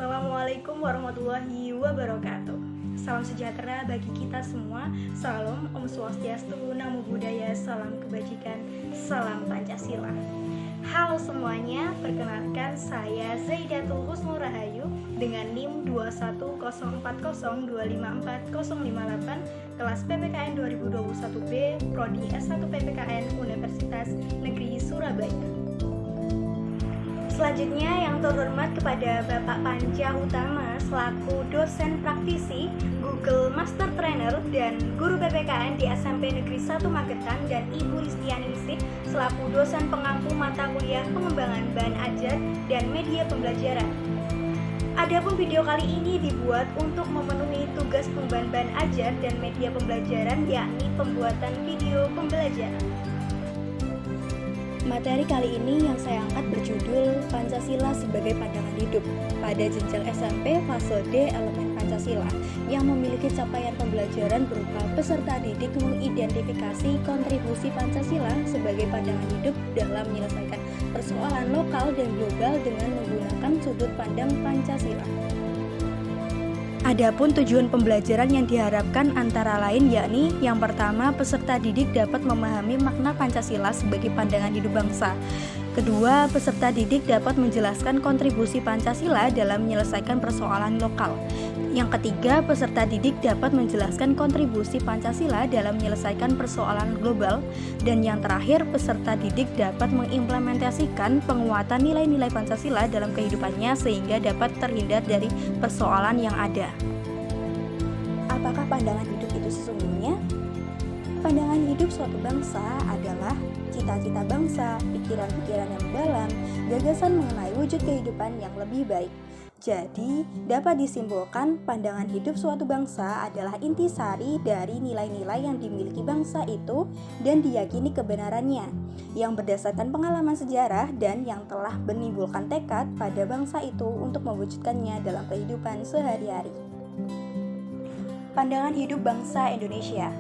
Assalamualaikum warahmatullahi wabarakatuh. Salam sejahtera bagi kita semua. Salam Om Swastiastu, Namo Buddhaya, salam kebajikan, salam Pancasila. Halo semuanya, perkenalkan saya Zaidatul Husnul Rahayu dengan NIM 2140254058058 kelas PPKN 2021B, Prodi S1 PPKN Universitas Negeri Surabaya. Selanjutnya yang terhormat kepada Bapak Panja Utama selaku dosen praktisi Google Master Trainer dan guru PPKN di SMP Negeri 1 Magetan, dan Ibu Listianingsih selaku dosen pengampu mata kuliah pengembangan bahan ajar dan media pembelajaran. Adapun video kali ini dibuat untuk memenuhi tugas pengembangan bahan ajar dan media pembelajaran, yakni pembuatan video pembelajaran. Materi kali ini yang saya angkat berjudul Pancasila sebagai Pandangan Hidup pada jenjang SMP fase D elemen Pancasila, yang memiliki capaian pembelajaran berupa peserta didik mengidentifikasi kontribusi Pancasila sebagai pandangan hidup dalam menyelesaikan persoalan lokal dan global dengan menggunakan sudut pandang Pancasila. Adapun tujuan pembelajaran yang diharapkan antara lain yakni yang pertama, peserta didik dapat memahami makna Pancasila sebagai pandangan hidup bangsa. Kedua, peserta didik dapat menjelaskan kontribusi Pancasila dalam menyelesaikan persoalan lokal. Yang ketiga, peserta didik dapat menjelaskan kontribusi Pancasila dalam menyelesaikan persoalan global. Dan yang terakhir, peserta didik dapat mengimplementasikan penguatan nilai-nilai Pancasila dalam kehidupannya sehingga dapat terhindar dari persoalan yang ada. Apakah pandangan hidup itu sesungguhnya? Pandangan hidup suatu bangsa adalah cita-cita bangsa, pikiran-pikiran yang mendalam, gagasan mengenai wujud kehidupan yang lebih baik. Jadi, dapat disimpulkan pandangan hidup suatu bangsa adalah intisari dari nilai-nilai yang dimiliki bangsa itu dan diyakini kebenarannya, yang berdasarkan pengalaman sejarah dan yang telah menimbulkan tekad pada bangsa itu untuk mewujudkannya dalam kehidupan sehari-hari. Pandangan hidup bangsa Indonesia.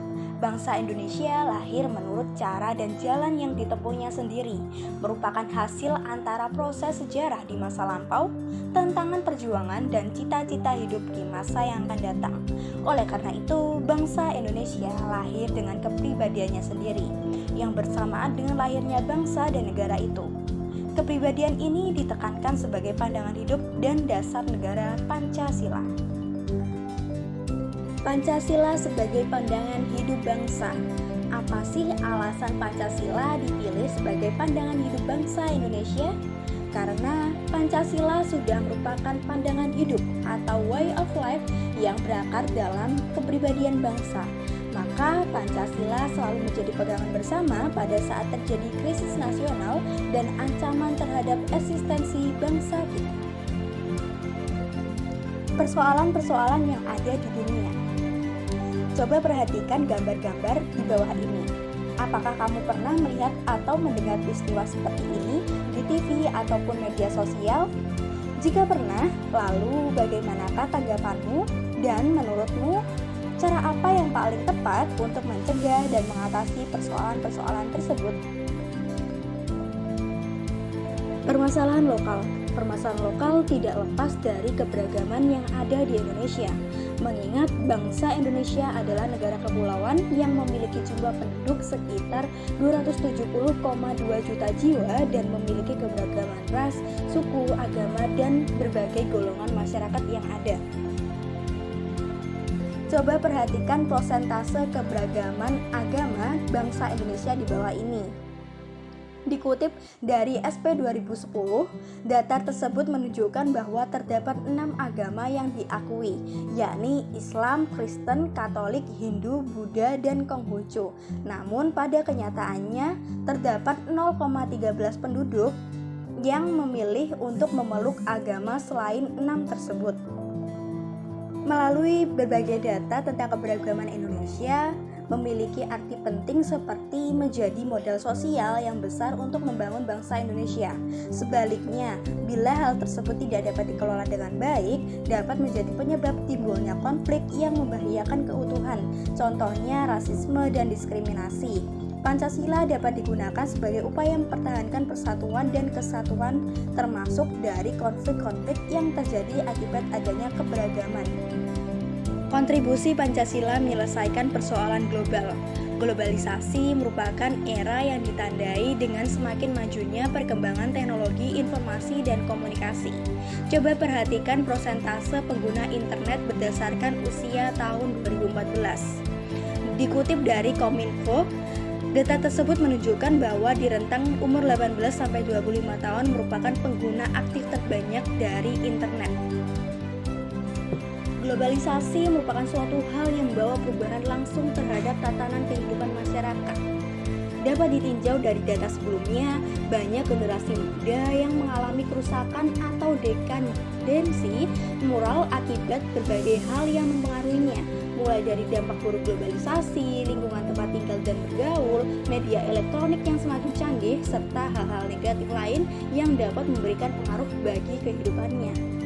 Bangsa Indonesia lahir menurut cara dan jalan yang ditempuhnya sendiri, merupakan hasil antara proses sejarah di masa lampau, tantangan perjuangan, dan cita-cita hidup di masa yang akan datang. Oleh karena itu, bangsa Indonesia lahir dengan kepribadiannya sendiri, yang bersamaan dengan lahirnya bangsa dan negara itu. Kepribadian ini ditekankan sebagai pandangan hidup dan dasar negara Pancasila. Pancasila sebagai pandangan hidup bangsa. Apa sih alasan Pancasila dipilih sebagai pandangan hidup bangsa Indonesia? Karena Pancasila sudah merupakan pandangan hidup atau way of life yang berakar dalam kepribadian bangsa. Maka Pancasila selalu menjadi pegangan bersama pada saat terjadi krisis nasional dan ancaman terhadap eksistensi bangsa kita. Persoalan-persoalan yang ada di dunia. Coba perhatikan gambar-gambar di bawah ini. Apakah kamu pernah melihat atau mendengar peristiwa seperti ini di TV ataupun media sosial? Jika pernah, lalu bagaimanakah tanggapanmu? Dan menurutmu, cara apa yang paling tepat untuk mencegah dan mengatasi persoalan-persoalan tersebut? Permasalahan lokal. Permasalahan lokal tidak lepas dari keberagaman yang ada di Indonesia. Mengingat bangsa Indonesia adalah negara kepulauan yang memiliki jumlah penduduk sekitar 270,2 juta jiwa dan memiliki keberagaman ras, suku, agama, dan berbagai golongan masyarakat yang ada. Coba perhatikan prosentase keberagaman agama bangsa Indonesia di bawah ini. Dikutip dari SP 2010, data tersebut menunjukkan bahwa terdapat 6 agama yang diakui, yakni Islam, Kristen, Katolik, Hindu, Buddha, dan Konghucu. Namun pada kenyataannya terdapat 0,13 penduduk yang memilih untuk memeluk agama selain 6 tersebut. Melalui berbagai data tentang keberagaman Indonesia, memiliki arti penting seperti menjadi modal sosial yang besar untuk membangun bangsa Indonesia. Sebaliknya, bila hal tersebut tidak dapat dikelola dengan baik, dapat menjadi penyebab timbulnya konflik yang membahayakan keutuhan, contohnya rasisme dan diskriminasi. Pancasila dapat digunakan sebagai upaya mempertahankan persatuan dan kesatuan termasuk dari konflik-konflik yang terjadi akibat adanya keberagaman. Kontribusi Pancasila menyelesaikan persoalan global. Globalisasi merupakan era yang ditandai dengan semakin majunya perkembangan teknologi informasi dan komunikasi. Coba perhatikan persentase pengguna internet berdasarkan usia tahun 2014. Dikutip dari Kominfo, data tersebut menunjukkan bahwa di rentang umur 18-25 tahun merupakan pengguna aktif terbanyak dari internet. Globalisasi merupakan suatu hal yang membawa perubahan langsung terhadap tatanan kehidupan masyarakat. Dapat ditinjau dari data sebelumnya, banyak generasi muda yang mengalami kerusakan atau dekadensi moral akibat berbagai hal yang mempengaruhinya, mulai dari dampak buruk globalisasi, lingkungan tempat tinggal dan bergaul, media elektronik yang semakin canggih, serta hal-hal negatif lain yang dapat memberikan pengaruh bagi kehidupannya.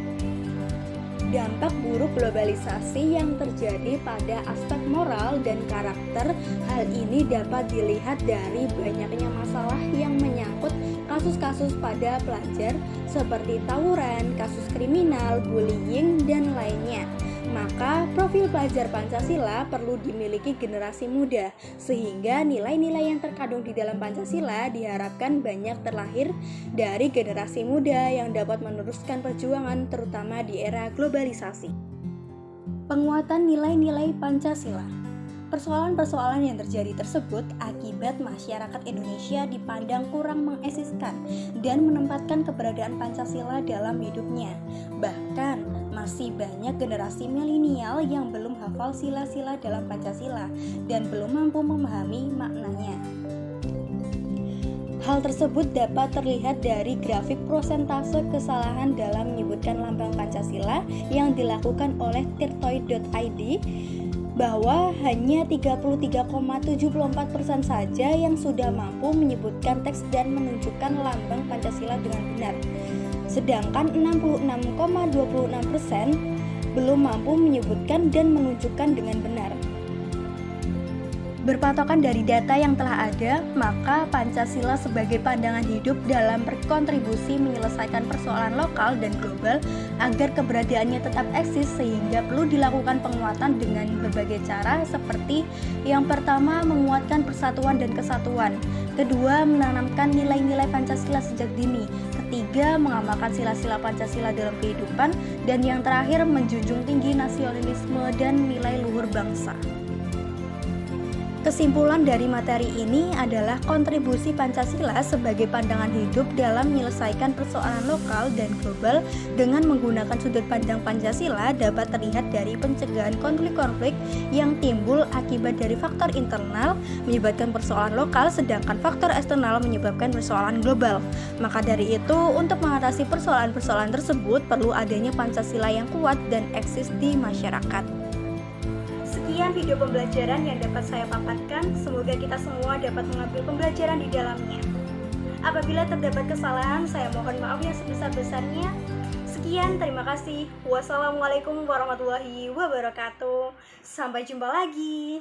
Dampak buruk globalisasi yang terjadi pada aspek moral dan karakter, hal ini dapat dilihat dari banyaknya masalah yang menyangkut kasus-kasus pada pelajar seperti tawuran, kasus kriminal, bullying, dan lainnya. Maka profil pelajar Pancasila perlu dimiliki generasi muda, sehingga nilai-nilai yang terkandung di dalam Pancasila diharapkan banyak terlahir dari generasi muda yang dapat meneruskan perjuangan terutama di era globalisasi. Penguatan nilai-nilai Pancasila. Persoalan-persoalan yang terjadi tersebut akibat masyarakat Indonesia dipandang kurang mengeksiskan dan menempatkan keberadaan Pancasila dalam hidupnya. Bahkan, masih banyak generasi milenial yang belum hafal sila-sila dalam Pancasila dan belum mampu memahami maknanya. Hal tersebut dapat terlihat dari grafik persentase kesalahan dalam menyebutkan lambang Pancasila yang dilakukan oleh tirtoid.id, bahwa hanya 33,74% saja yang sudah mampu menyebutkan teks dan menunjukkan lambang Pancasila dengan benar, sedangkan 66,26% belum mampu menyebutkan dan menunjukkan dengan benar. Berpatokan dari data yang telah ada, maka Pancasila sebagai pandangan hidup dalam berkontribusi menyelesaikan persoalan lokal dan global agar keberadaannya tetap eksis, sehingga perlu dilakukan penguatan dengan berbagai cara seperti yang pertama, menguatkan persatuan dan kesatuan, kedua, menanamkan nilai-nilai Pancasila sejak dini, ketiga, mengamalkan sila-sila Pancasila dalam kehidupan, dan yang terakhir, menjunjung tinggi nasionalisme dan nilai luhur bangsa. Kesimpulan dari materi ini adalah kontribusi Pancasila sebagai pandangan hidup dalam menyelesaikan persoalan lokal dan global dengan menggunakan sudut pandang Pancasila dapat terlihat dari pencegahan konflik-konflik yang timbul akibat dari faktor internal menyebabkan persoalan lokal, sedangkan faktor eksternal menyebabkan persoalan global. Maka dari itu, untuk mengatasi persoalan-persoalan tersebut perlu adanya Pancasila yang kuat dan eksis di masyarakat. Sekian video pembelajaran yang dapat saya paparkan, semoga kita semua dapat mengambil pembelajaran di dalamnya. Apabila terdapat kesalahan, saya mohon maaf yang sebesar-besarnya. Sekian, terima kasih. Wassalamualaikum warahmatullahi wabarakatuh. Sampai jumpa lagi.